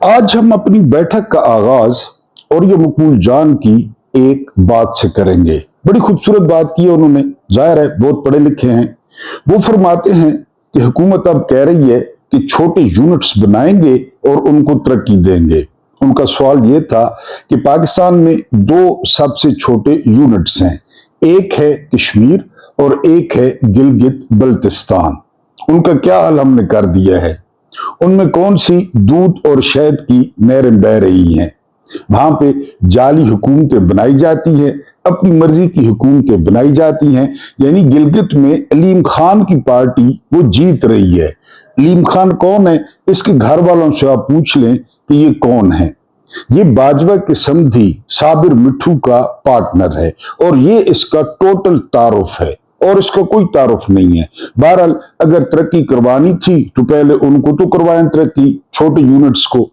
आज हम अपनी बैठक का आगाज और ये मकबूल जान की एक बात से करेंगे। बड़ी खूबसूरत बात की है उन्होंने, जाहिर है बहुत पढ़े लिखे हैं। वो फरमाते हैं कि हुकूमत अब कह रही है कि छोटे यूनिट्स बनाएंगे और उनको तरक्की देंगे। उनका सवाल ये था कि पाकिस्तान में दो सबसे छोटे यूनिट्स हैं, एक है कश्मीर और एक है गिलगित बल्तिस्तान। उनका क्या हाल हमने कर दिया है। उनमें कौन सी दूध और शहद की नहरें बह रही हैं। वहां पे जाली हुकूमतें बनाई जाती हैं, अपनी मर्जी की हुकूमतें बनाई जाती हैं। यानी गिलगित में अलीम खान की पार्टी वो जीत रही है। अलीम खान कौन है, इसके घर वालों से आप पूछ लें कि ये कौन है। ये बाजवा के समधी साबिर मिठू का पार्टनर है और ये इसका टोटल तारुफ है और इसका कोई तारुफ नहीं है। बहरहाल अगर तरक्की करवानी थी तो पहले उनको तो करवाएं तरक्की, छोटे यूनिट्स को।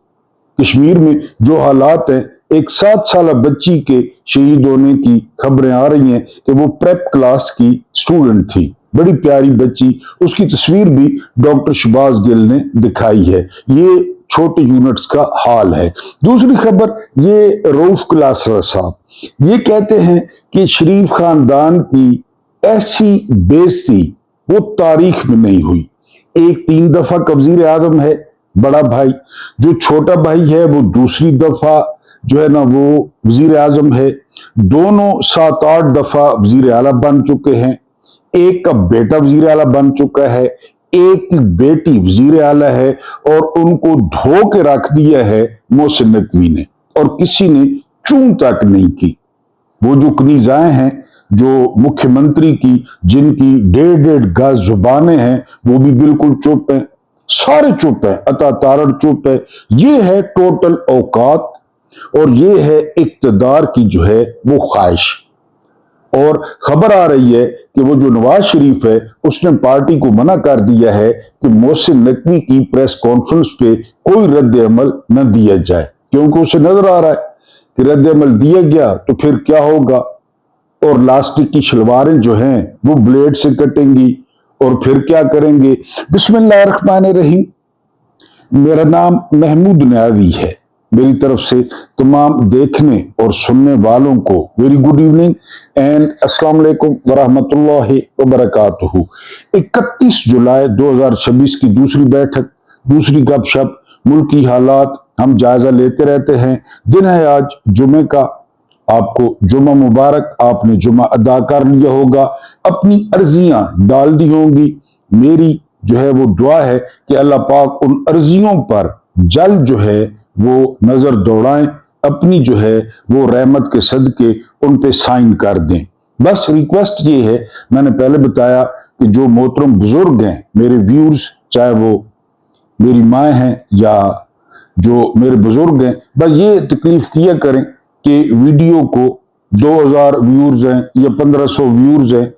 कश्मीर में जो हालात हैं, एक 7 साल बच्ची के शहीद होने की खबरें आ रही हैं कि वो प्रेप क्लास की स्टूडेंट थी, बड़ी प्यारी बच्ची। उसकी तस्वीर भी डॉक्टर शहबाज गिल ने दिखाई है। ये छोटे यूनिट्स का हाल है। दूसरी खबर, ये रऊफ क्लासरा साहब ये कहते हैं कि शरीफ खानदान की ऐसी बेइज्जती वो तारीख में नहीं हुई। एक 3 दफा का वजीर आजम है बड़ा भाई, जो छोटा भाई है वो दूसरी दफा जो है ना वो वजीर आजम है। दोनों 7-8 दफा वजीर आला बन चुके हैं। एक का बेटा वजीर आला बन चुका है, एक की बेटी वजीर आला है और उनको धो के रख दिया है मोहसिन नकवी ने और किसी ने चूं तक नहीं की। वो जो कनीजाएं हैं जो मुख्यमंत्री की, जिनकी 1.5 गज जुबानें हैं, वो भी बिल्कुल चुप हैं, सारे चुप हैं, अता तारड़ चुप है। ये है टोटल औकात और ये है इक्तदार की जो है वो ख्वाहिश। और खबर आ रही है कि वो जो नवाज शरीफ है उसने पार्टी को मना कर दिया है कि मोहसिन नकवी की प्रेस कॉन्फ्रेंस पे कोई रद्द अमल न दिया जाए, क्योंकि उसे नजर आ रहा है कि रद्द अमल दिया गया तो फिर क्या होगा और लास्टिक की शलवारें जो हैं वो ब्लेड से कटेंगी और फिर क्या करेंगे। बिस्मिल्लाहिर्रहमानिर्रहीम। मेरा नाम महमूद न्यावी है। मेरी तरफ से तमाम देखने और सुनने वालों को वेरी गुड इवनिंग एंड अस्सलाम वालेकुम वरहमतुल्लाहि वबरकातुहू। 31 जुलाई 2026 की दूसरी बैठक, दूसरी गपशप, मुल्की हालात हम जायजा लेते रहते हैं। दिन है आज जुमे का। आपको जुमा मुबारक। आपने जुमा अदा कर लिया होगा, अपनी अर्जियां डाल दी होंगी। मेरी जो है वो दुआ है कि अल्लाह पाक उन अर्जियों पर जल्द जो है वो नजर दौड़ाएं, अपनी जो है वो रहमत के सदके उन पे साइन कर दें। बस रिक्वेस्ट ये है, मैंने पहले बताया कि जो मोहतरम बुजुर्ग हैं मेरे व्यूअर्स, चाहे वो मेरी माँ हैं या जो मेरे बुजुर्ग हैं, बस ये तकलीफ किया करें कि वीडियो को 2000 व्यूअर्स हैं या 1500 व्यूअर्स हैं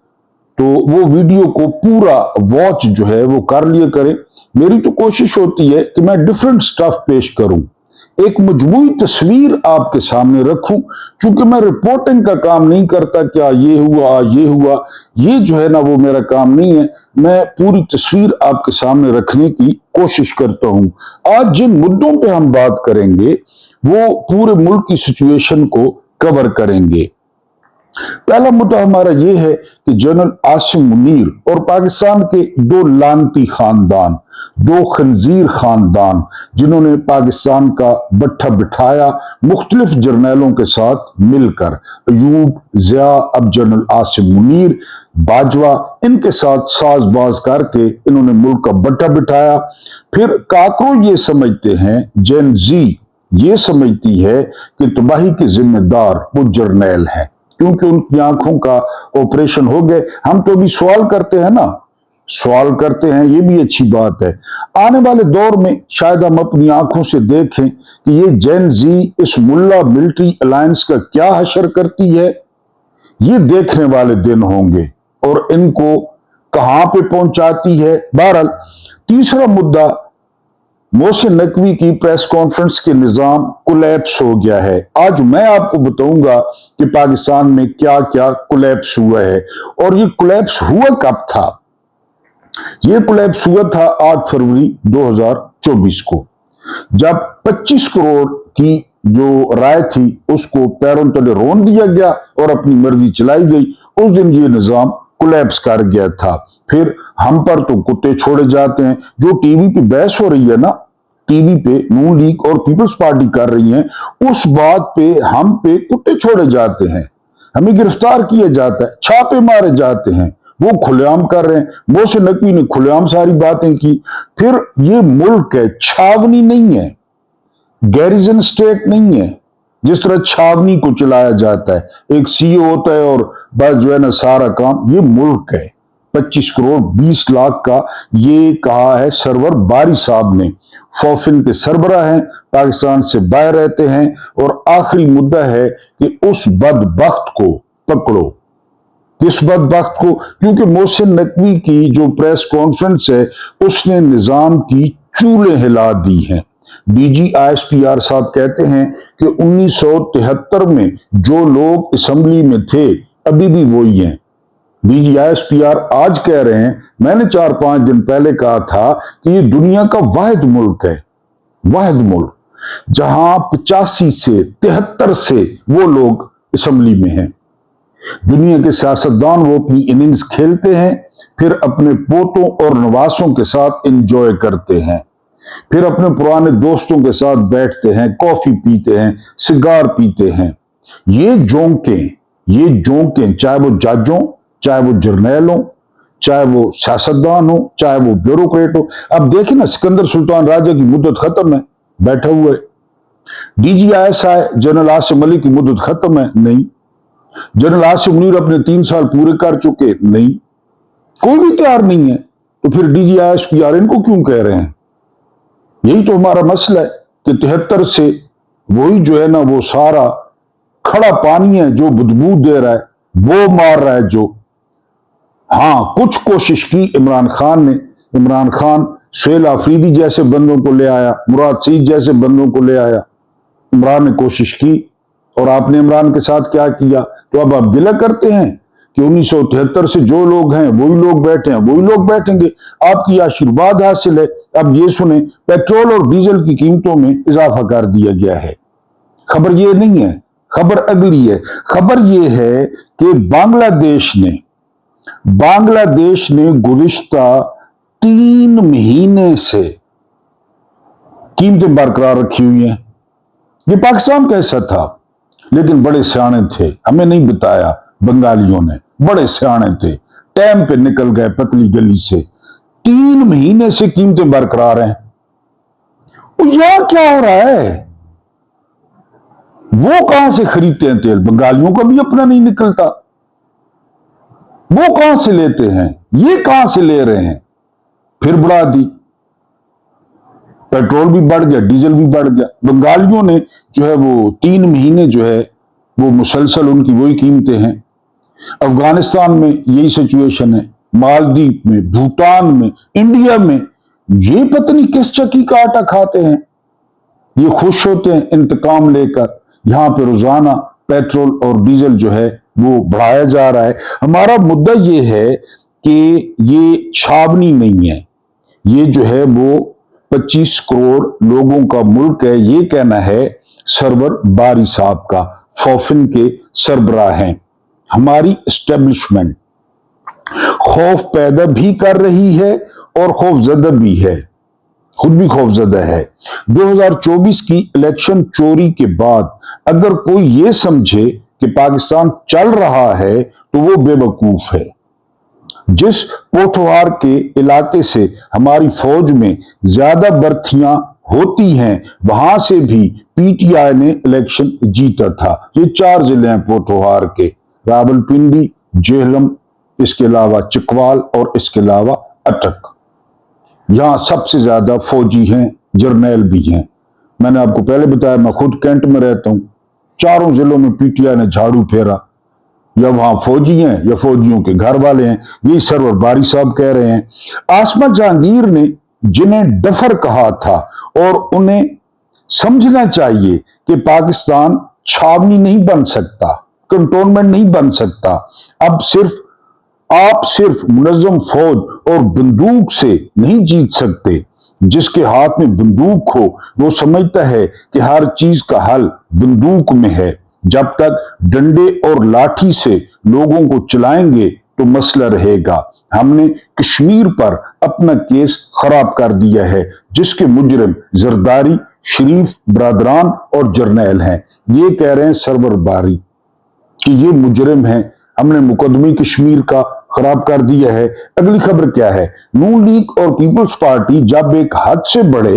तो वो वीडियो को पूरा वॉच जो है वो कर लिया करें। मेरी तो कोशिश होती है कि मैं डिफरेंट स्टफ पेश करूं, एक मजमूई तस्वीर आपके सामने रखूं। क्योंकि मैं रिपोर्टिंग का काम नहीं करता, क्या ये हुआ ये हुआ, ये जो है ना वो मेरा काम नहीं है। मैं पूरी तस्वीर आपके सामने रखने की कोशिश करता हूं। आज जिन मुद्दों पे हम बात करेंगे वो पूरे मुल्क की सिचुएशन को कवर करेंगे। पहला मुद्दा हमारा यह है कि जनरल आसिम मुनीर और पाकिस्तान के दो लानती खानदान, दो खंजीर खानदान, जिन्होंने पाकिस्तान का बट्ठा बिठाया मुख्तलिफ जर्नैलों के साथ मिलकर, अयूब, जिया, अब जनरल आसिम मुनीर, बाजवा, इनके साथ साजबाज करके इन्होंने मुल्क का बट्ठा बिठाया। फिर काकरो ये समझते हैं, जेन जी ये समझती है कि तबाही के जिम्मेदार वो जर्नैल हैं, क्योंकि उनकी आंखों का ऑपरेशन हो गए। हम तो अभी सवाल करते हैं ना, सवाल करते हैं, ये भी अच्छी बात है। आने वाले दौर में शायद हम अपनी आंखों से देखें कि ये जेन जी इस मुल्ला मिलिट्री अलायंस का क्या हशर करती है। ये देखने वाले दिन होंगे और इनको कहां पे पहुंचाती है। बहरहाल तीसरा मुद्दा, मोहसिन नकवी की प्रेस कॉन्फ्रेंस के निजाम कोलैप्स हो गया है। आज मैं आपको बताऊंगा कि पाकिस्तान में क्या क्या कोलैप्स हुआ है और ये कोलैप्स हुआ कब था। ये कोलैप्स हुआ था 8 फरवरी 2024 को। जब 25 करोड़ की जो राय थी उसको पैरों तले रोन दिया गया और अपनी मर्जी चलाई गई, उस दिन ये निजाम कोलैप्स कर गया था। फिर हम पर तो कुत्ते छोड़े जाते हैं। जो टीवी पे बहस हो रही है ना, टीवी पे नून लीग और पीपल्स पार्टी कर रही है, उस बात पे हम पे कुत्ते छोड़े जाते हैं, हमें गिरफ्तार किया जाता है, छापे मारे जाते हैं। वो खुलेआम कर रहे हैं। मोहसिन नकवी ने खुलेआम सारी बातें की। फिर ये मुल्क है, छावनी नहीं है, गैरिजन स्टेट नहीं है जिस तरह छावनी को चलाया जाता है। एक सीईओ होता है और बस जो है ना सारा काम। ये मुल्क है 25 करोड़ 20 लाख का। ये कहा है सरवर बारी साहब ने। फॉफिन के सरबराह हैं, पाकिस्तान से बाहर रहते हैं, और आखिरी मुद्दा है कि उस बदबख्त को पकड़ो। किस बदबख्त को? क्योंकि मोहसिन नकवी की जो प्रेस कॉन्फ्रेंस है उसने निजाम की चूलें हिला दी हैं। डीजी आईएसपीआर साहब कहते हैं कि 1973 में जो लोग असेंबली में थे अभी भी वही हैं। डीजी आईएसपीआर आज कह रहे हैं, मैंने 4-5 दिन पहले कहा था कि ये दुनिया का वाहिद मुल्क है, वाहिद मुल्क जहां 85 से 73 से वो लोग असेंबली में हैं। दुनिया के सियासतदान वो अपनी इनिंग्स खेलते हैं, फिर अपने पोतों और नवासों के साथ एंजॉय करते हैं, फिर अपने पुराने दोस्तों के साथ बैठते हैं, कॉफी पीते हैं, सिगार पीते हैं। ये जोंकें चाहे वो जज हो, चाहे वो जर्नैल हो, चाहे वो सियासतदान हो, चाहे वो ब्यूरोक्रेट हो। अब देखिए ना, सिकंदर सुल्तान राजा की मुद्दत खत्म है, बैठा हुआ है। DGISI जनरल आसिम अली की मुद्दत खत्म है, नहीं। जनरल आसिम मुनीर अपने 3 साल पूरे कर चुके, नहीं। कोई भी तैयार नहीं है। तो फिर DGISPR इनको क्यों कह रहे हैं? यही तो हमारा मसला है कि 73 से वही जो है ना वो सारा खड़ा पानी है जो बदबू दे रहा है, वो मार रहा है जो। हाँ, कुछ कोशिश की इमरान खान ने। इमरान खान सुहेल आफरीदी जैसे बंदों को ले आया, मुराद सईद जैसे बंदों को ले आया। इमरान ने कोशिश की और आपने इमरान के साथ क्या किया? तो अब आप गिला करते हैं कि 1973 से जो लोग हैं वही लोग बैठे हैं, वही लोग बैठेंगे। आपकी आशीर्वाद हासिल है। अब ये सुने, पेट्रोल और डीजल की कीमतों में इजाफा कर दिया गया है। खबर ये नहीं है, खबर अगली है। खबर ये है कि बांग्लादेश ने गुज़िश्ता 3 महीने से कीमतें बरकरार रखी हुई हैं। ये पाकिस्तान कैसा था, लेकिन बड़े सियाने थे, हमें नहीं बताया बंगालियों ने, बड़े सियाने थे, टाइम पे निकल गए पतली गली से। 3 महीने से कीमतें बरकरार हैं। यहां क्या हो रहा है? वो कहां से खरीदते हैं तेल? बंगालियों का भी अपना नहीं निकलता, वो कहां से लेते हैं? ये कहां से ले रहे हैं? फिर बढ़ा दी, पेट्रोल भी बढ़ गया, डीजल भी बढ़ गया। बंगालियों ने जो है वो 3 महीने जो है वो मुसलसल उनकी वही कीमतें हैं। अफगानिस्तान में यही सिचुएशन है, मालदीव में, भूटान में, इंडिया में। ये पता नहीं किस चक्की का आटा खाते हैं। ये खुश होते हैं इंतकाम लेकर। यहां पे रोजाना पेट्रोल और डीजल जो है वो बढ़ाया जा रहा है। हमारा मुद्दा ये है कि ये छावनी नहीं है, ये जो है वो 25 करोड़ लोगों का मुल्क है। ये कहना है सरवर बारी साहब का, फॉफिन के सरबराह हैं। हमारी एस्टेब्लिशमेंट खौफ पैदा भी कर रही है और खौफजदा भी है, खुद भी खौफजदा है। 2024 की इलेक्शन चोरी के बाद अगर कोई ये समझे कि पाकिस्तान चल रहा है तो वो बेवकूफ है। जिस पोठवार के इलाके से हमारी फौज में ज्यादा बर्थियां होती हैं वहां से भी पीटीआई ने इलेक्शन जीता था। ये 4 जिले हैं पोठवार के, रावलपिंडी, जेहलम, इसके अलावा चिकवाल और इसके अलावा अटक। यहां सबसे ज्यादा फौजी हैं, जर्नैल भी हैं। मैंने आपको पहले बताया मैं खुद कैंट में रहता हूं। 4 जिलों में पीटीआई ने झाड़ू फेरा। या वहां फौजी हैं या फौजियों के घर वाले हैं। यही सरवर बारी साहब कह रहे हैं। आसमा जहांगीर ने जिन्हें डफर कहा था, और उन्हें समझना चाहिए कि पाकिस्तान छावनी नहीं बन सकता, कंटोनमेंट नहीं बन सकता। अब आप सिर्फ मुनज़्ज़म फौज और बंदूक से नहीं जीत सकते। जिसके हाथ में बंदूक हो वो समझता है कि हर चीज का हल बंदूक में है। जब तक डंडे और लाठी से लोगों को चलाएंगे तो मसला रहेगा। हमने कश्मीर पर अपना केस खराब कर दिया है, जिसके मुजरिम जरदारी, शरीफ बरादरान और जर्नैल हैं। ये कह रहे हैं सरवर बारी कि ये मुजरिम हैं, हमने मुकदमे कश्मीर का खराब कर दिया है। अगली खबर क्या है? नून लीग और पीपल्स पार्टी जब एक हद से बढ़े,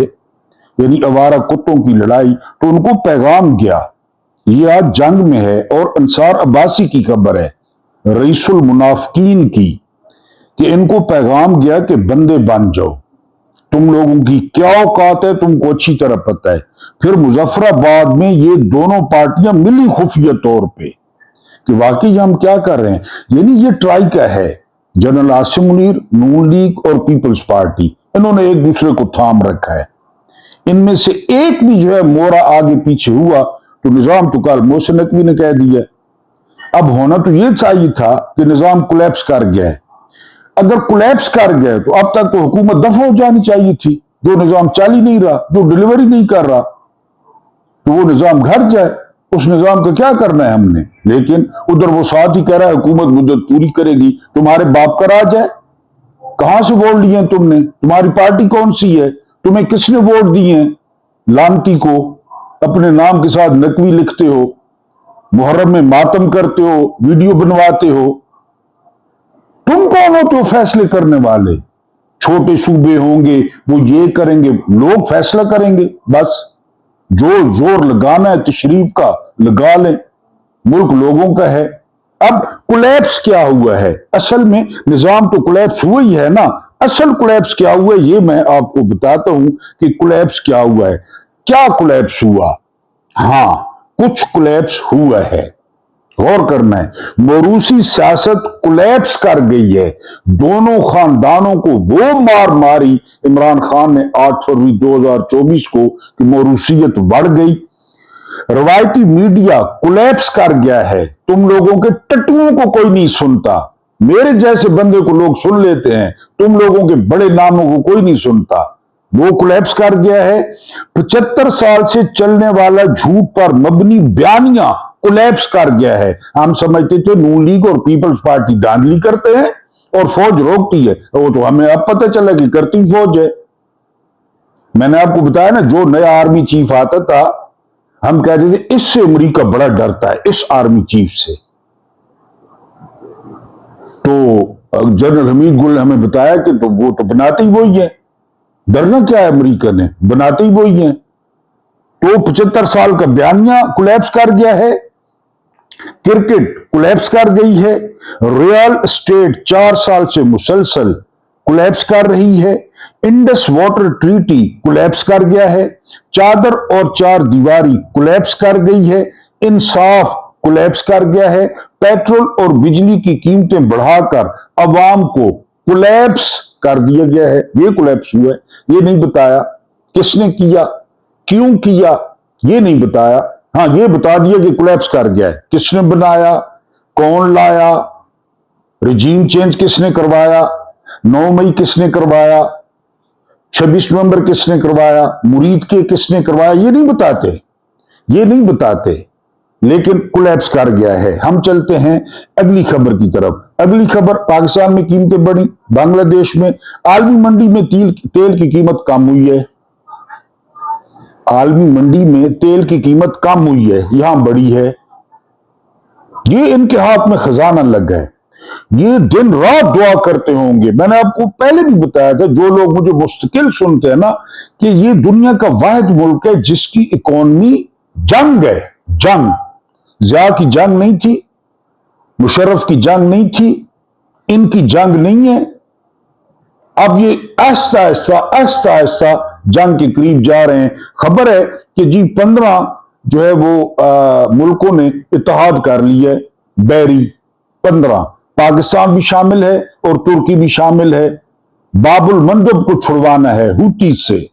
यानी आवारा कुत्तों की लड़ाई, तो उनको पैगाम गया। ये आज जंग में है और अंसार अब्बासी की खबर है, रईसुल मुनाफिकीन की, कि इनको पैगाम गया कि बंदे बन जाओ, तुम लोगों की क्या औकात है तुमको अच्छी तरह पता है। फिर मुजफ्फराबाद में ये दोनों पार्टियां मिली खुफिया तौर पे कि वाकई हम क्या कर रहे हैं। यानी ये ट्राई का है। जनरल आसिम मुनीर, नून लीग और पीपल्स पार्टी, इन्होंने एक दूसरे को थाम रखा है। इनमें से एक भी जो है मोरा आगे पीछे हुआ तो निजाम तो कल मोहसिन नकवी ने कह दिया। अब होना तो ये चाहिए था कि निजाम कोलैप्स कर गया है। अगर कोलैप्स कर गए तो अब तक तो हुकूमत दफा हो जानी चाहिए थी। जो निजाम चल ही नहीं रहा, जो डिलीवरी नहीं कर रहा, तो वो निजाम घर जाए। उस निजाम का क्या करना है हमने। लेकिन उधर वो साथ ही कह रहा है हुकूमत मुद्दत पूरी करेगी। तुम्हारे बाप का राज है, कहां से वोट लिए तुमने? तुम्हारी पार्टी कौन सी है? तुम्हें किसने वोट दिए? लानती को अपने नाम के साथ नकवी लिखते हो, मुहर्रम में मातम करते हो, वीडियो बनवाते हो। तुम कौन हो तो फैसले करने वाले? छोटे सूबे होंगे, वो ये करेंगे, लोग फैसला करेंगे। बस जो जोर लगाना है तशरीफ का लगा लें, मुल्क लोगों का है। अब कोलैप्स क्या हुआ है? असल में निजाम तो कोलैप्स हुआ ही है ना। असल कोलैप्स क्या हुआ है ये मैं आपको बताता हूं कि कोलैप्स क्या हुआ है। क्या कोलैप्स हुआ? हां, कुछ कोलैप्स हुआ है, गौर करना है। मोरूसी सियासत कोलैप्स कर गई है। दोनों खानदानों को वो मार मारी इमरान खान ने 8 फरवरी 2024 को कि मोरूसियत बढ़ गई। रवायती मीडिया कोलैप्स कर गया है। तुम लोगों के टट्टुओं को कोई नहीं सुनता, मेरे जैसे बंदे को लोग सुन लेते हैं, तुम लोगों के बड़े नामों को कोई नहीं सुनता। वो कोलैप्स कर गया है। 75 साल से चलने वाला झूठ पर मबनी बयानियां कोलैप्स कर गया है। हम समझते थे नून लीग और पीपल्स पार्टी धांधली करते हैं और फौज रोकती है, वो तो हमें अब पता चला कि करती फौज है। मैंने आपको बताया ना, जो नया आर्मी चीफ आता था हम कहते थे इससे अमेरिका बड़ा डरता है, इस आर्मी चीफ से। तो जनरल हमीद गुल ने हमें बताया कि तो वो तो बनाते ही वही है, डरना क्या है अमेरिका ने, बनाते ही वही है। तो 75 साल का बयानिया कोलैप्स कर गया है। क्रिकेट कोलैप्स कर गई है। रियल एस्टेट 4 साल से मुसलसल कोलैप्स कर रही है। इंडस वाटर ट्रीटी कोलैप्स कर गया है। चादर और चार दीवारी कोलैप्स कर गई है। इंसाफ कोलैप्स कर गया है। पेट्रोल और बिजली की कीमतें बढ़ाकर अवाम को कोलैप्स कर दिया गया है। ये कोलैप्स हुआ है। ये नहीं बताया किसने किया, क्यों किया, ये नहीं बताया। हाँ, ये बता दिया कि कोलैप्स कर गया है। किसने बनाया, कौन लाया, रिजीम चेंज किसने करवाया, 9 मई किसने करवाया, 26 नवंबर किसने करवाया, मुरीद के किसने करवाया, ये नहीं बताते, ये नहीं बताते। लेकिन कोलैप्स कर गया है। हम चलते हैं अगली खबर की तरफ। अगली खबर, पाकिस्तान में कीमतें बढ़ी, बांग्लादेश में आलमी मंडी में तेल की कीमत कम हुई है। आलमी मंडी में तेल की कीमत कम हुई है, यहां बढ़ी है। ये इनके हाथ में खजाना लग गया है। ये दिन रात दुआ करते होंगे। मैंने आपको पहले भी बताया था, जो लोग मुझे मुस्तकिल सुनते हैं ना, कि ये दुनिया का वाहिद मुल्क है जिसकी इकोनॉमी जंग है। जंग, ज़िया की जंग नहीं थी, मुशर्रफ की जंग नहीं थी, इनकी जंग नहीं है। अब ये आहिस्ता आहिस्ता आहिस्ता आहिस्ता जंग के करीब जा रहे हैं। खबर है कि जी 15 जो है वो मुल्कों ने इत्तेहाद कर लिया है। बैरी 15, पाकिस्तान भी शामिल है और तुर्की भी शामिल है। बाबुल मंदब को छुड़वाना है हुती से।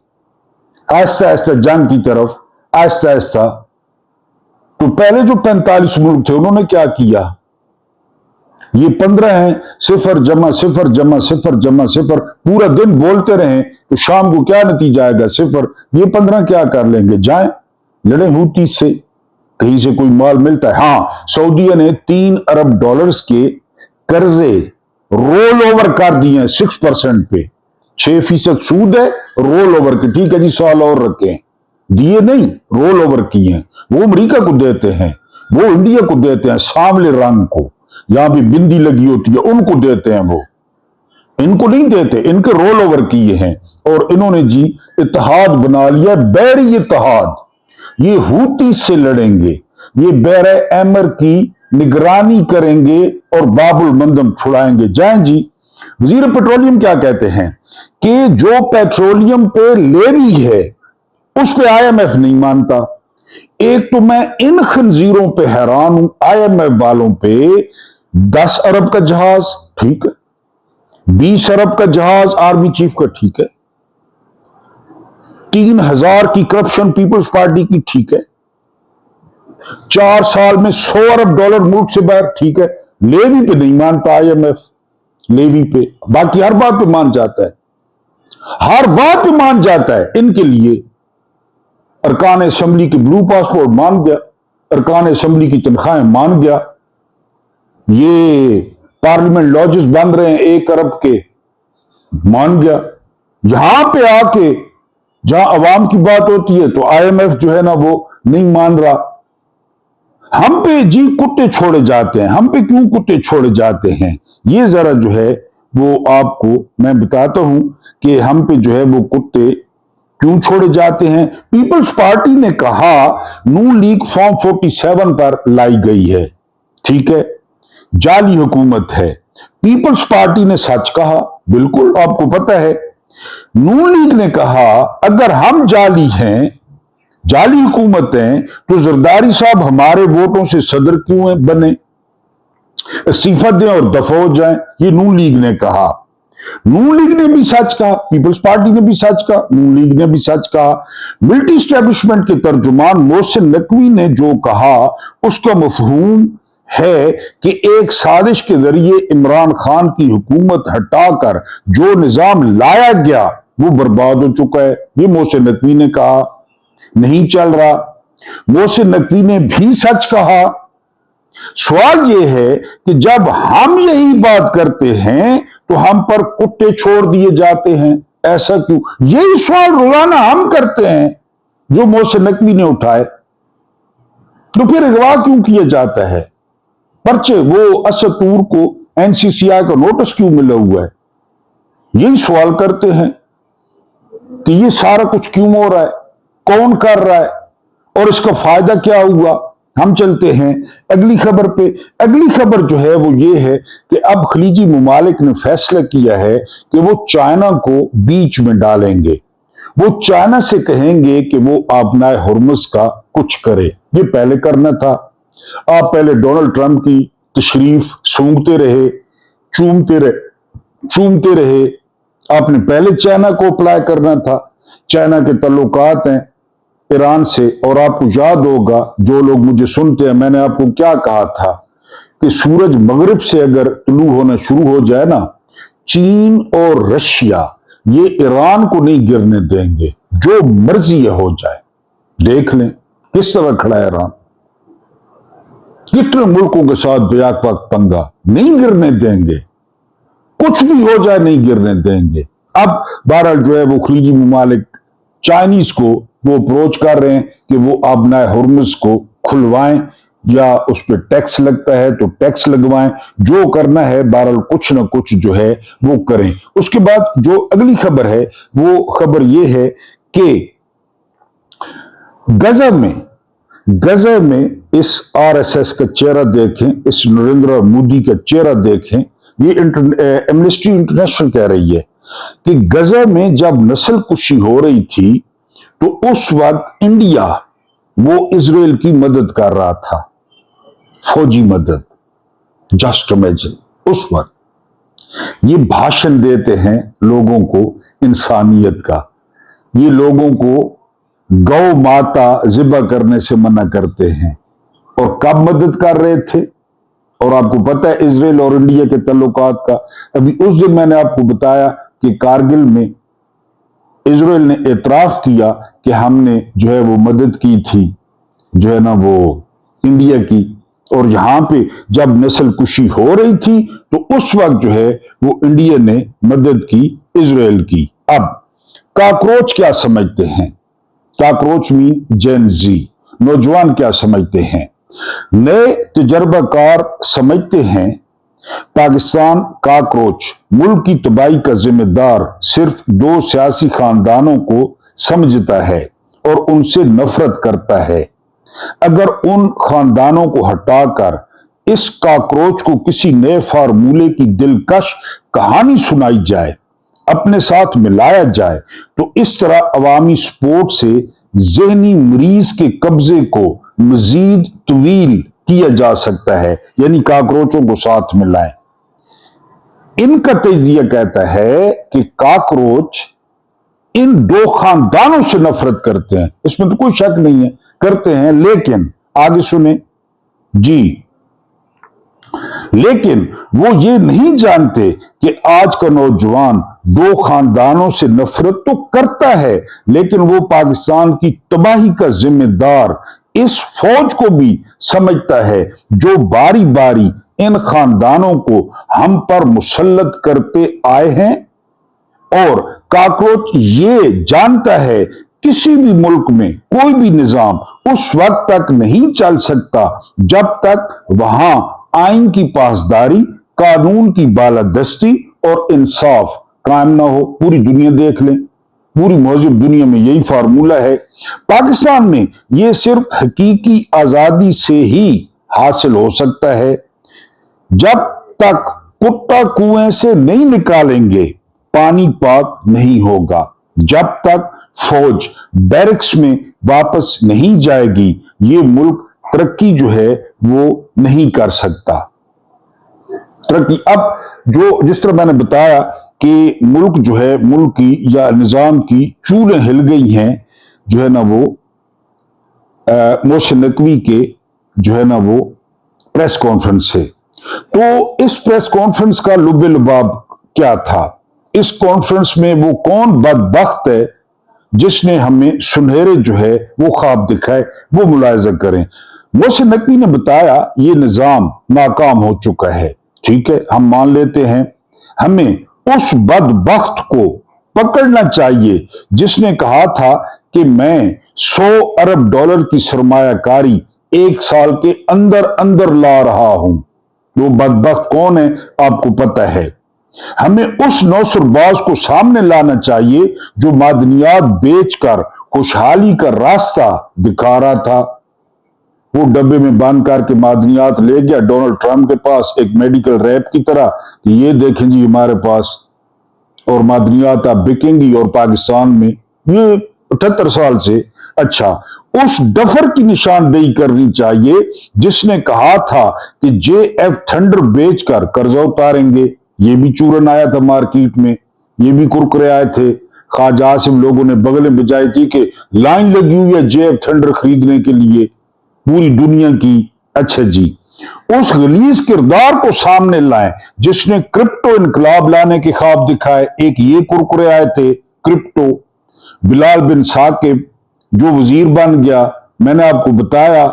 आहिस्ता आहिस्ता जंग की तरफ, आहिस्ता आहिस्ता। तो पहले जो 45 मुल्क थे उन्होंने क्या किया? ये 15 हैं, सिफर जमा सिफर जमा सिफर जमा सिफर, पूरा दिन बोलते रहें तो शाम को क्या नतीजा आएगा? सिफर। ये 15 क्या कर लेंगे? जाएं लड़े हूती से, कहीं से कोई माल मिलता है। हाँ, सऊदीया ने $3 अरब के कर्जे रोल ओवर कर दिए हैं 6% पे, 6% सूद है, रोल ओवर के। ठीक है जी, साल और रखे, दिए नहीं, रोल ओवर किए हैं। वो अमेरिका को देते हैं, वो इंडिया को देते हैं, सांवले रंग को, यहां भी बिंदी लगी होती है, उनको देते हैं, वो इनको नहीं देते, इनके रोल ओवर किए हैं। और इन्होंने जी इत्तेहाद बना लिया, बैरी इत्तेहाद। ये हूती से लड़ेंगे, ये बैर अमर की निगरानी करेंगे और बाबुल मंदम छुड़ाएंगे। जाएं जी। वजीर पेट्रोलियम क्या कहते हैं कि जो पेट्रोलियम पे लेवी है उस पे IMF नहीं मानता। एक तो मैं इन खंजीरों पे हैरान हूं, IMF वालों पे 10 अरब का जहाज ठीक है, 20 अरब का जहाज आर्मी चीफ का ठीक है, 3000 की करप्शन पीपल्स पार्टी की ठीक है, 4 साल में $100 अरब मुल्क से बाहर ठीक है। लेवी पे नहीं मानता IMF, लेवी पे, बाकी हर बात पे मान जाता है, हर बात पे मान जाता है। इनके लिए अरकान असेंबली के ब्लू पासपोर्ट मान गया, अरकान असेंबली की तनख्वाहें मान गया, ये पार्लियामेंट लॉजेस बन रहे हैं 1 अरब के, मान गया। यहां पे आके जहां अवाम की बात होती है तो IMF जो है ना वो नहीं मान रहा। हम पे जी कुत्ते छोड़े जाते हैं, हम पे क्यों कुत्ते छोड़े जाते हैं? ये जरा जो है वो आपको मैं बताता हूं कि हम पे जो है वो कुत्ते क्यों छोड़े जाते हैं। पीपल्स पार्टी ने कहा नून लीग फॉर्म 47 पर लाई गई है, ठीक है, जाली हुकूमत है। पीपल्स पार्टी ने सच कहा, बिल्कुल आपको पता है। नून लीग ने कहा अगर हम जाली हैं, जाली हुकूमत हैं, तो जरदारी साहब हमारे वोटों से सदर क्यों बने, इस्तीफा दें और दफा हो जाएं। ये नून लीग ने कहा। नून लीग ने भी सच कहा, पीपल्स पार्टी ने भी सच कहा, नून लीग ने भी सच कहा। मिलिट्री एस्टेब्लिशमेंट के तर्जुमान मोहसिन नकवी ने जो कहा उसका मफहूम है कि एक साजिश के जरिए इमरान खान की हुकूमत हटाकर जो निजाम लाया गया वो बर्बाद हो चुका है। ये मोहसिन नकवी ने कहा, नहीं चल रहा। मोहसिन नकवी ने भी सच कहा। सवाल यह है कि जब हम यही बात करते हैं तो हम पर कुत्ते छोड़ दिए जाते हैं, ऐसा क्यों? यही सवाल रोजाना हम करते हैं जो मोहसिन नकवी ने उठाए, तो फिर अगवा क्यों किया जाता है? पर्चे वो असतूर को NCCI का नोटिस क्यों मिला हुआ है? यही सवाल करते हैं कि ये सारा कुछ क्यों हो रहा है, कौन कर रहा है और इसका फायदा क्या हुआ। हम चलते हैं अगली खबर पे। अगली खबर जो है वो ये है कि अब खलीजी मुमालिक ने फैसला किया है कि वो चाइना को बीच में डालेंगे, वो चाइना से कहेंगे कि वो आबनाए हुर्मुज़ का कुछ करे। ये पहले करना था। आप पहले डोनाल्ड ट्रंप की तशरीफ सूंघते रहे, चूमते रहे। आपने पहले चाइना को अप्लाई करना था। चाइना के ताल्लुकात हैं ईरान से, और आपको याद होगा जो लोग मुझे सुनते हैं, मैंने आपको क्या कहा था कि सूरज मगरिब से अगर तुलू होना शुरू हो जाए ना, चीन और रशिया ये ईरान को नहीं गिरने देंगे, जो मर्जी हो जाए। देख लें किस तरह खड़ा है ईरान, कितने मुल्कों के साथ बेयाक पाक पंगा, नहीं गिरने देंगे, कुछ भी हो जाए नहीं गिरने देंगे। अब बहरहाल जो है वो खलीजी मुमालिक चाइनीज को वो अप्रोच कर रहे हैं कि वो आबनाए हुर्मुज़ को खुलवाएं, या उस पर टैक्स लगता है तो टैक्स लगवाएं, जो करना है बहरहाल कुछ ना कुछ जो है वो करें। उसके बाद जो अगली खबर है वो खबर ये है कि गजा में इस RSS का चेहरा देखें, इस नरेंद्र मोदी का चेहरा देखें। ये एमनेस्टी इंटरनेशनल कह रही है कि गजा में जब नस्ल कुशी हो रही थी तो उस वक्त इंडिया वो इजराइल की मदद कर रहा था, फौजी मदद। जस्ट इमेजिन, उस वक्त ये भाषण देते हैं लोगों को इंसानियत का, ये लोगों को गौ माता ज़िबा करने से मना करते हैं, और कब मदद कर रहे थे? और आपको पता है इसराइल और इंडिया के ताल्लुकात का, अभी उस दिन मैंने आपको बताया कि कारगिल में इसराइल ने एतराफ किया कि हमने जो है वो मदद की थी, जो है ना वो इंडिया की, और यहां पे जब नस्ल कुशी हो रही थी तो उस वक्त जो है वो इंडिया ने मदद की इसराइल की। अब काकरोच क्या समझते हैं? काकरोच मीन जेन जी, नौजवान क्या समझते हैं? नए तजर्बाकार समझते हैं पाकिस्तान काकरोच मुल्क की तबाही का जिम्मेदार सिर्फ दो सियासी खानदानों को समझता है और उनसे नफरत करता है। अगर उन खानदानों को हटाकर इस काकरोच को किसी नए फार्मूले की दिलकश कहानी सुनाई जाए, अपने साथ मिलाया जाए, तो इस तरह अवामी सपोर्ट से जहनी मरीज के कब्जे को मजीद तवील किया जा सकता है, यानी काकरोचों को साथ मिलाएं। इनका तजिया कहता है कि काकरोच इन दो खानदानों से नफरत करते हैं, इसमें तो कोई शक नहीं है, करते हैं, लेकिन आगे सुने जी, लेकिन वो ये नहीं जानते कि आज का नौजवान दो खानदानों से नफरत तो करता है, लेकिन वो पाकिस्तान की तबाही का जिम्मेदार इस फौज को भी समझता है जो बारी बारी इन खानदानों को हम पर मुसल्लत करते आए हैं। और काकरोच ये जानता है किसी भी मुल्क में कोई भी निजाम उस वक्त तक नहीं चल सकता जब तक वहां आइन की पासदारी, कानून की बालादस्ती और इंसाफ कायम ना हो। पूरी दुनिया देख लें, पूरी मौजूद दुनिया में यही फार्मूला है। पाकिस्तान में यह सिर्फ हकीकी आजादी से ही हासिल हो सकता है। जब तक कुत्ता कुएं से नहीं निकालेंगे पानी पाक नहीं होगा। जब तक फौज बैरक्स में वापस नहीं जाएगी ये मुल्क तरक्की जो है वो नहीं कर सकता। तरक्की अब जो जिस तरह मैंने बताया कि मुल्क जो है, मुल्क की या निजाम की चूलें हिल गई हैं, जो है ना वो मोहसिन नकवी के जो है ना वो प्रेस कॉन्फ्रेंस से। तो इस प्रेस कॉन्फ्रेंस का लुब्बे लुबाब क्या था? इस कॉन्फ्रेंस में वो कौन बदबख्त है जिसने हमें सुनहरे जो है वो ख्वाब दिखाए, वो मुलायजा करें। मोहसिन नकवी ने बताया ये निजाम नाकाम हो चुका है। ठीक है, हम मान लेते हैं, हमें उस बदबख्त को पकड़ना चाहिए जिसने कहा था कि मैं 100 अरब डॉलर की सरमायाकारी एक साल के अंदर अंदर ला रहा हूं। वो बदबख्त कौन है आपको पता है। हमें उस नौसरबाज को सामने लाना चाहिए जो मादनियात बेचकर खुशहाली का रास्ता दिखा रहा था। वो डब्बे में बंद करके मादनियात ले गया डोनाल्ड ट्रंप के पास एक मेडिकल रैप की तरह कि ये देखें जी हमारे पास, और मादनियात आप बिकेंगी और पाकिस्तान में ये 78 साल से। अच्छा, उस डफर की निशानदेही करनी चाहिए जिसने कहा था कि JF थंडर बेचकर कर्जा उतारेंगे। ये भी चूरन आया था मार्केट में, ये भी कुरकुरे आए थे। ख्वाजा आसिम लोगों ने बगलें बजाई थी कि लाइन लगी हुई है JF थंडर खरीदने के लिए पूरी दुनिया की। अच्छा जी, उस गलीज किरदार को सामने लाएं जिसने क्रिप्टो इनकलाब लाने के ख्वाब दिखाए। एक ये कुरकुरे आए थे क्रिप्टो। बिलाल बिन साकिब जो वजीर बन गया, मैंने आपको बताया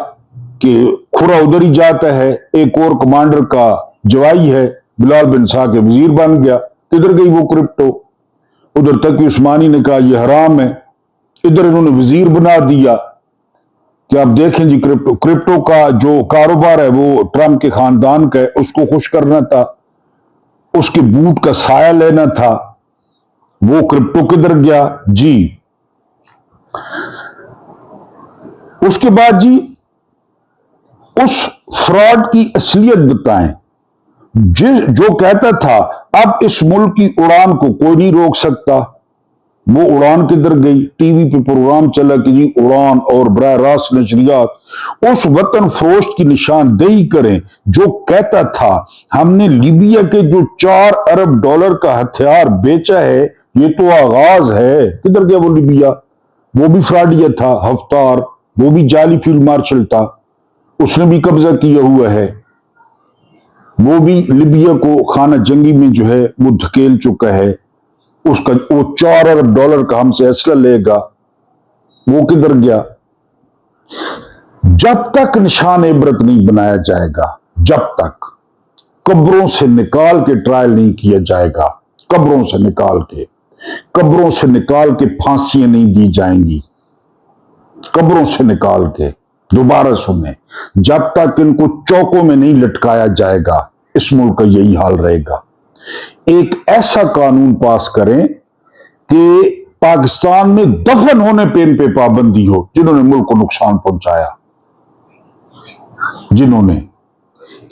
कि खुरा उधर ही जाता है। एक और कमांडर का जवाई है, बिलाल बिन साकिब वजीर बन गया। किधर गई वो क्रिप्टो? उधर तक उस्मानी ने कहा यह हराम है, इधर इन्होंने वजीर बना दिया कि आप देखें जी क्रिप्टो का जो कारोबार है वो ट्रंप के खानदान का है, उसको खुश करना था, उसके बूट का साया लेना था। वो क्रिप्टो किधर गया जी? उसके बाद जी उस फ्रॉड की असलियत बताएं। जो कहता था अब इस मुल्क की उड़ान को कोई नहीं रोक सकता, वो उड़ान किधर गई? टीवी पे प्रोग्राम चला कि जी उड़ान और बराह रास्त नशरियात उस वतन फरोश की निशानदेही करें जो कहता था हमने लीबिया के जो 4 अरब डॉलर का हथियार बेचा है ये तो आगाज है। किधर गया वो लीबिया? वो भी फ्रॉडिया था। हफ्तार वो भी जाली फील्ड मार्शल था, उसने भी कब्जा किया हुआ है। वो भी लिबिया को खाना जंगी में जो है वो धकेल चुका है। उसका वो $4 अरब का हमसे असला लेगा, वो किधर गया? जब तक निशान इबरत नहीं बनाया जाएगा, जब तक कब्रों से निकाल के ट्रायल नहीं किया जाएगा, कब्रों से निकाल के फांसियां नहीं दी जाएंगी, कब्रों से निकाल के, दोबारा सुने, जब तक इनको चौकों में नहीं लटकाया जाएगा, इस मुल्क का यही हाल रहेगा। एक ऐसा कानून पास करें कि पाकिस्तान में दफन होने पे इन पे पाबंदी हो, जिन्होंने मुल्क को नुकसान पहुंचाया, जिन्होंने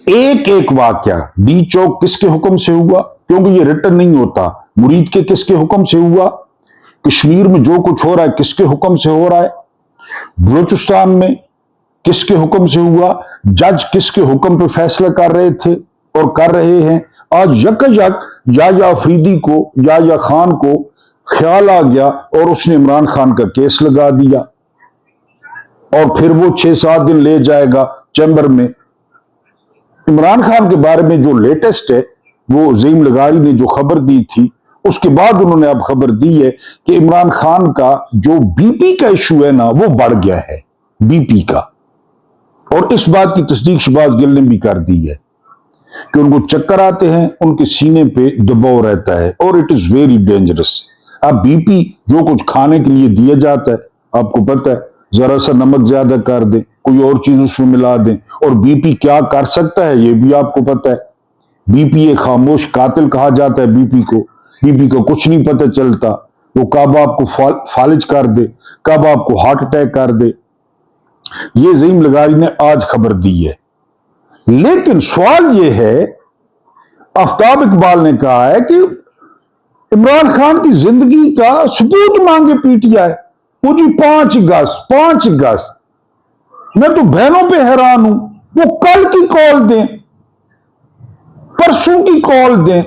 एक वाकया डी चौक किसके हुक्म से हुआ, क्योंकि ये रिटर्न नहीं होता, मुरीद के किसके हुक्म से हुआ, कश्मीर में जो कुछ हो रहा है किसके हुक्म से हो रहा है, बलूचिस्तान में किसके हुक्म से हुआ, जज किसके हुक्म पे फैसला कर रहे थे और कर रहे हैं। आज यकजक याया अफरीदी को, याया खान को ख्याल आ गया और उसने इमरान खान का केस लगा दिया और फिर वो 6-7 दिन ले जाएगा चैम्बर में। इमरान खान के बारे में जो लेटेस्ट है, वो ज़हीम लगारी ने जो खबर दी थी, उसके बाद उन्होंने अब खबर दी है कि इमरान खान का जो बीपी का इशू है ना, वो बढ़ गया है, बीपी का। और इस बात की तस्दीक शहबाज गिल ने भी कर दी है कि उनको चक्कर आते हैं, उनके सीने पे दबाव रहता है और इट इज वेरी डेंजरस। अब बीपी जो कुछ खाने के लिए दिया जाता है, आपको पता है, जरा सा नमक ज्यादा कर दें, कोई और चीज उसमें मिला दें, और बीपी क्या कर सकता है ये भी आपको पता है। बीपी एक खामोश कातिल कहा जाता है बीपी को, बीपी को कुछ नहीं पता चलता, वो कब आपको फालिज कर दे, कब आपको हार्ट अटैक कर दे। ये ज़हीम लगारी ने आज खबर दी है। लेकिन सवाल यह है, आफ्ताब इकबाल ने कहा है कि इमरान खान की जिंदगी का सबूत मांगे पीटीआई। वो जी 5 अगस्त, मैं तो बहनों पे हैरान हूं, वो कल की कॉल दें, परसों की कॉल दें,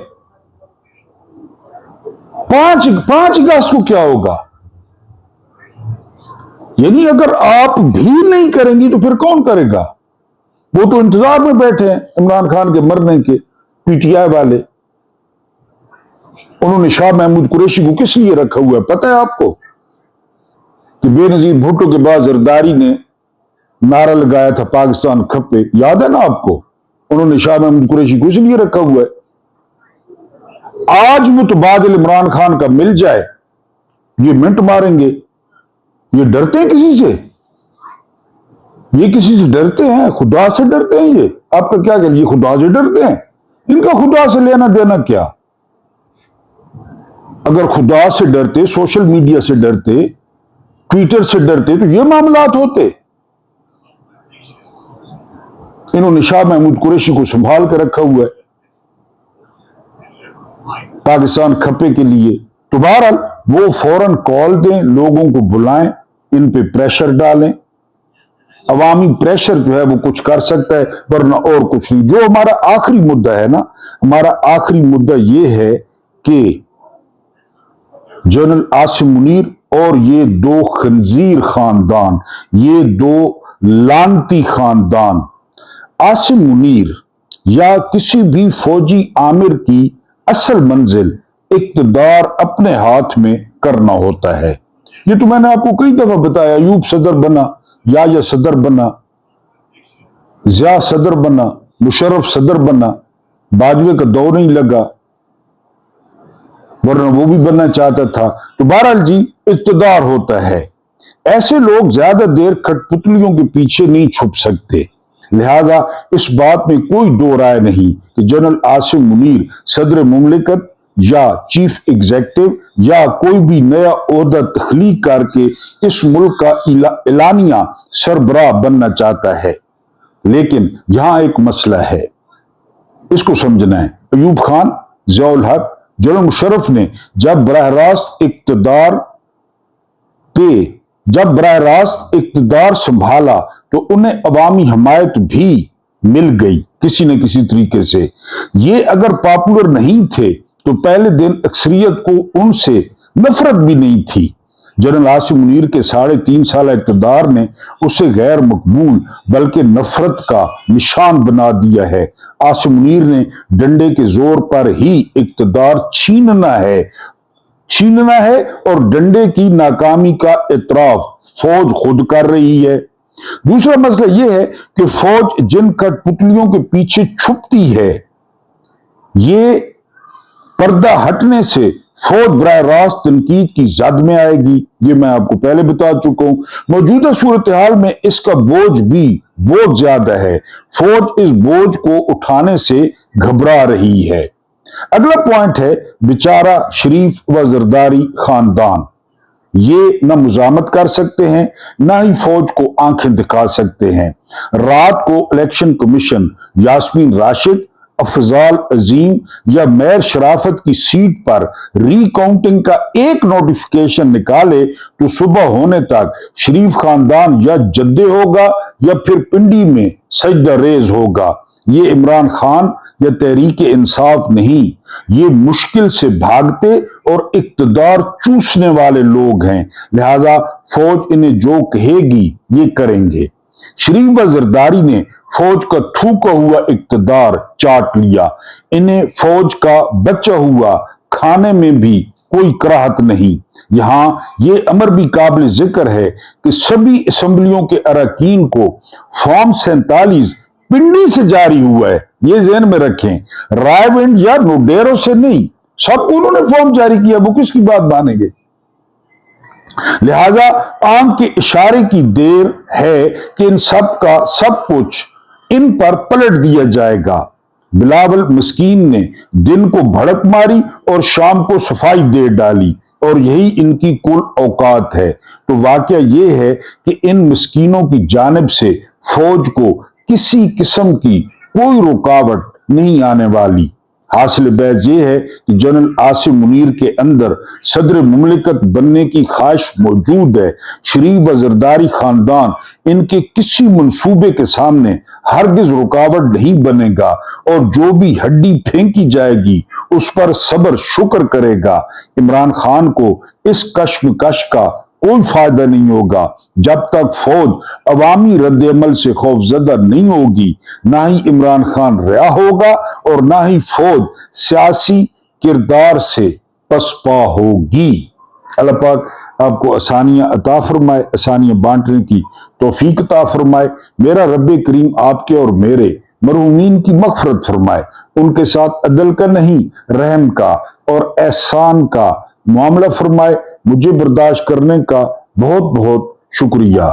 5 अगस्त को क्या होगा? यानी अगर आप भी नहीं करेंगी तो फिर कौन करेगा? वो तो इंतजार में बैठे हैं इमरान खान के मरने के, पीटीआई वाले। उन्होंने शाह महमूद कुरैशी को किस लिए रखा हुआ है पता है आपको? कि बेनजीर भुट्टो के बाद जरदारी ने नारा लगाया था पाकिस्तान खप्पे, याद है ना आपको? उन्होंने शाह महमूद कुरैशी को इसलिए रखा हुआ है। आज मुतबादिल इमरान खान का मिल जाए, ये मिनट मारेंगे। ये डरते हैं किसी से? ये किसी से डरते हैं? खुदा से डरते हैं ये? आपका क्या कहना, ये खुदा से डरते हैं? इनका खुदा से लेना देना क्या? अगर खुदा से डरते, सोशल मीडिया से डरते, ट्विटर से डरते, तो ये मामलात होते। इन्होंने शाह महमूद कुरैशी को संभाल कर रखा हुआ है पाकिस्तान खप्पे के लिए। तो बहरहाल वो फौरन कॉल दें, लोगों को बुलाएं, इन पे प्रेशर डालें। अवामी प्रेशर जो है वो कुछ कर सकता है, वरना और कुछ नहीं। जो हमारा आखिरी मुद्दा है ना, हमारा आखिरी मुद्दा ये है कि जनरल आसिम मुनीर और ये 2 खंजीर खानदान, ये 2 लानती खानदान, आसिम मुनीर या किसी भी फौजी आमिर की असल मंजिल इक्तदार अपने हाथ में करना होता है। ये तो मैंने आपको कई दफा बताया। अयूब सदर बना, या सदर बना, जिया सदर बना, मुशर्रफ सदर बना, बाजवे का दौर नहीं लगा, वरना वो भी बनना चाहता था। तो बहरहाल जी, इक्तदार होता है। ऐसे लोग ज्यादा देर कठपुतलियों के पीछे नहीं छुप सकते। लिहाजा इस बात में कोई दो राय नहीं कि जनरल आसिम मुनीर सदर मुमलिकत या चीफ एग्जीक्यूटिव या कोई भी नया ओहदा तख्लीक करके इस मुल्क का एलानिया सरबराह बनना चाहता है। लेकिन यहां एक मसला है, इसको समझना है। अयूब खान, ज़ियाउल हक, जनरल मुशर्रफ ने जब बराह रास्त इक्तदार संभाला तो उन्हें अवामी हमायत भी मिल गई किसी न किसी तरीके से। ये अगर पॉपुलर नहीं थे तो पहले दिन अक्सरियत को उनसे नफरत भी नहीं थी। जनरल आसिम मुनीर के 3.5 साल इक़्तिदार ने उसे गैर मकबूल बल्कि नफरत का निशान बना दिया है। आसिम मुनीर ने डंडे के जोर पर ही इक़्तिदार छीनना है और डंडे की नाकामी का इतराफ फौज खुद कर रही है। दूसरा मसला यह है कि फौज जिन कठपुतलियों के पीछे छुपती है, ये पर्दा हटने से फौज बराह रास्त तनकीद की जद में आएगी। ये मैं आपको पहले बता चुका हूं। मौजूदा सूरत हाल में इसका बोझ भी बहुत ज्यादा है। फौज इस बोझ को उठाने से घबरा रही है। अगला पॉइंट है बेचारा शरीफ व जरदारी खानदान। ये न मुजामत कर सकते हैं, न ही फौज को आंखें दिखा सकते हैं। रात को इलेक्शन कमीशन यास्मीन राशिद, अफजाल अजीम या मेयर शराफत की सीट पर रीकाउंटिंग का एक नोटिफिकेशन निकाले तो सुबह होने तक शरीफ खानदान या जद्दे होगा या फिर पिंडी में सजदा रेज होगा। ये इमरान खान या तहरीक इंसाफ नहीं, ये मुश्किल से भागते और इक्तदार चूसने वाले लोग हैं। लिहाजा फौज इन्हें जो कहेगी ये करेंगे। शरीफ व जरदारी ने फौज का थूका हुआ इक्तदार चाट लिया। इन्हें फौज का बचा हुआ खाने में भी कोई कराहत नहीं। यहां ये अमर भी काबिल जिक्र है कि सभी असेंबलियों के अरकान को फॉर्म 47 पिंडी से जारी हुआ है। ये ज़हन में रखें, रायविंड या नोडेरो से नहीं, सबको उन्होंने फॉर्म जारी किया। वो किसकी बात मानेंगे? लिहाजा आम के इशारे की देर है कि इन सब का सब कुछ इन पर पलट दिया जाएगा। बिलावल मस्कीन ने दिन को भड़क मारी और शाम को सफाई दे डाली और यही इनकी कुल औकात है। तो वाकया यह है कि इन मस्कीनों की जानिब से फौज को किसी किस्म की कोई रुकावट नहीं आने वाली। हासिल बैज यह है कि जनरल आसिम मुनीर के अंदर सदर मुमलिकत बनने की ख्वाहिश मौजूद है। शरीफ व जरदारी खानदान इनके किसी मंसूबे के सामने हरगिज रुकावट नहीं बनेगा और जो भी हड्डी फेंकी जाएगी उस पर सब्र शुक्र करेगा। इमरान खान को इस कश्मकश का कोई फायदा नहीं होगा जब तक फौज अवामी रद्द-ए-अमल से खौफजदा नहीं होगी। ना ही इमरान खान रिहा होगा और ना ही फौज सियासी किरदार से पसपा होगी। अल्लाह पाक आपको आसानियां अता फरमाए, आसानियां बांटने की तौफीक अता फरमाए। मेरा रब्बे करीम आपके और मेरे मरहूमीन की मग़फ़िरत फरमाए। उनके साथ अदल का नहीं, रहम का और एहसान का मामला फरमाए। मुझे बर्दाश्त करने का बहुत बहुत शुक्रिया।